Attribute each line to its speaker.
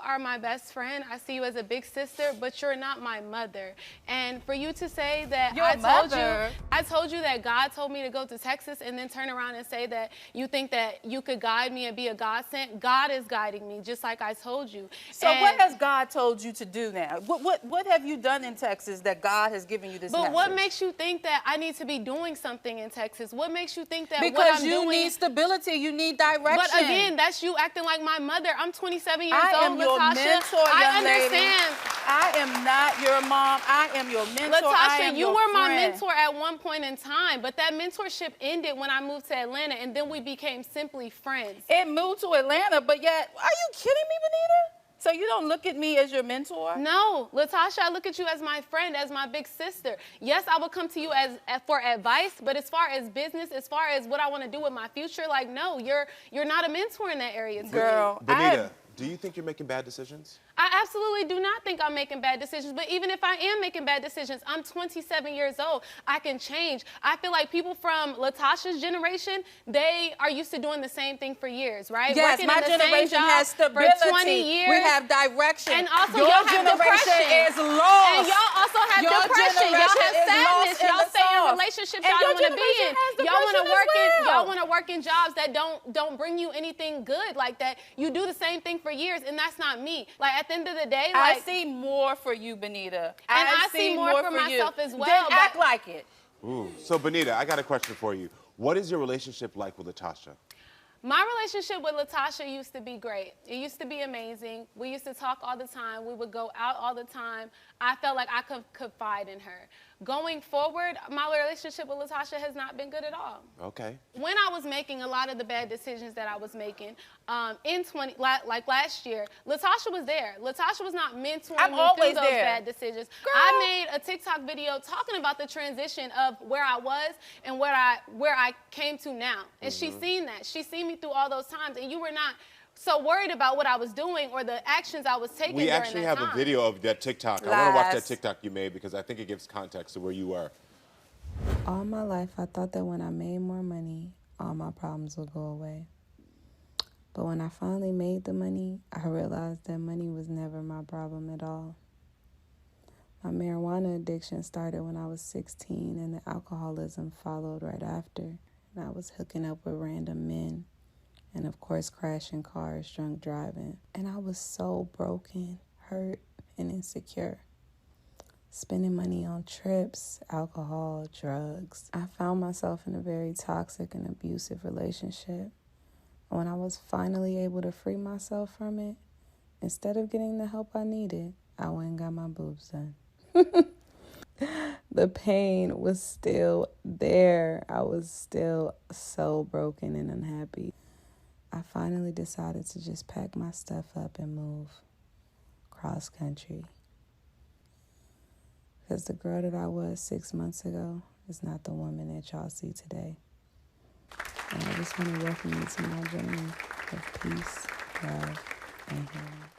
Speaker 1: are my best friend. I see you as a big sister, but you're not my mother. And for you to say that I told you that God told me to go to Texas and then turn around and say that you think that you could guide me and be a godsend, God is guiding me, just like I told you.
Speaker 2: So what has God told you to do now? What have you done in Texas that God has given you this message?
Speaker 1: But what makes you think that I need to be doing something in Texas? What makes you think that
Speaker 2: because
Speaker 1: what I'm doing...
Speaker 2: Because you need stability, you need direction.
Speaker 1: But again, that's you acting like my mother. I'm 27 years old,
Speaker 2: I am your
Speaker 1: Latasha.
Speaker 2: mentor, young
Speaker 1: I understand.
Speaker 2: lady. I am not your mom. I am your mentor.
Speaker 1: Latasha, you were my mentor at one point in time, but that mentorship ended when I moved to Atlanta, and then we became simply friends.
Speaker 2: It moved to Atlanta, but yet, are you kidding me, Benita? So you don't look at me as your mentor?
Speaker 1: No, Latasha, I look at you as my friend, as my big sister. Yes, I will come to you for advice, but as far as business, as far as what I want to do with my future, like, no, you're not a mentor in that area.
Speaker 2: Girl,
Speaker 3: Benita, do you think you're making bad decisions?
Speaker 1: I absolutely do not think I'm making bad decisions, but even if I am making bad decisions, I'm 27 years old. I can change. I feel like people from Latasha's generation, they are used to doing the same thing for years, right?
Speaker 2: Yes,
Speaker 1: working
Speaker 2: my
Speaker 1: in the
Speaker 2: generation
Speaker 1: same job
Speaker 2: has stability.
Speaker 1: for 20 years.
Speaker 2: We have direction.
Speaker 1: And also,
Speaker 2: your
Speaker 1: y'all have
Speaker 2: generation
Speaker 1: depression.
Speaker 2: is lost.
Speaker 1: And y'all also have depression. Y'all have sadness. Y'all stay in relationships y'all don't want to be in. Y'all want to work in jobs that don't bring you anything good like that. You do the same thing for years, and that's not me. Like, at the end of the day, like,
Speaker 2: I see more for you, Benita.
Speaker 1: And I see more for myself as well.
Speaker 2: Then act like it.
Speaker 3: Ooh. So, Benita, I got a question for you. What is your relationship like with Latasha?
Speaker 1: My relationship with Latasha used to be great. It used to be amazing. We used to talk all the time. We would go out all the time. I felt like I could confide in her. Going forward, my relationship with Latasha has not been good at all.
Speaker 3: Okay.
Speaker 1: When I was making a lot of the bad decisions that I was making, like last year, Latasha was there. Latasha was not mentoring me through those bad decisions.
Speaker 2: Girl.
Speaker 1: I made a TikTok video talking about the transition of where I was and where I came to now. And she's seen that. She's seen me through all those times, and you were not so worried about what I was doing or the actions I was taking during that time.
Speaker 3: We actually have a video of that TikTok. I want to watch that TikTok you made because I think it gives context to where you were.
Speaker 4: All my life, I thought that when I made more money, all my problems would go away. But when I finally made the money, I realized that money was never my problem at all. My marijuana addiction started when I was 16, and the alcoholism followed right after. And I was hooking up with random men. And of course, crashing cars, drunk driving. And I was so broken, hurt, and insecure. Spending money on trips, alcohol, drugs. I found myself in a very toxic and abusive relationship. When I was finally able to free myself from it, instead of getting the help I needed, I went and got my boobs done. The pain was still there. I was still so broken and unhappy. I finally decided to just pack my stuff up and move cross country. Because the girl that I was 6 months ago is not the woman that y'all see today. And I just want to welcome you to my journey of peace, love, and healing.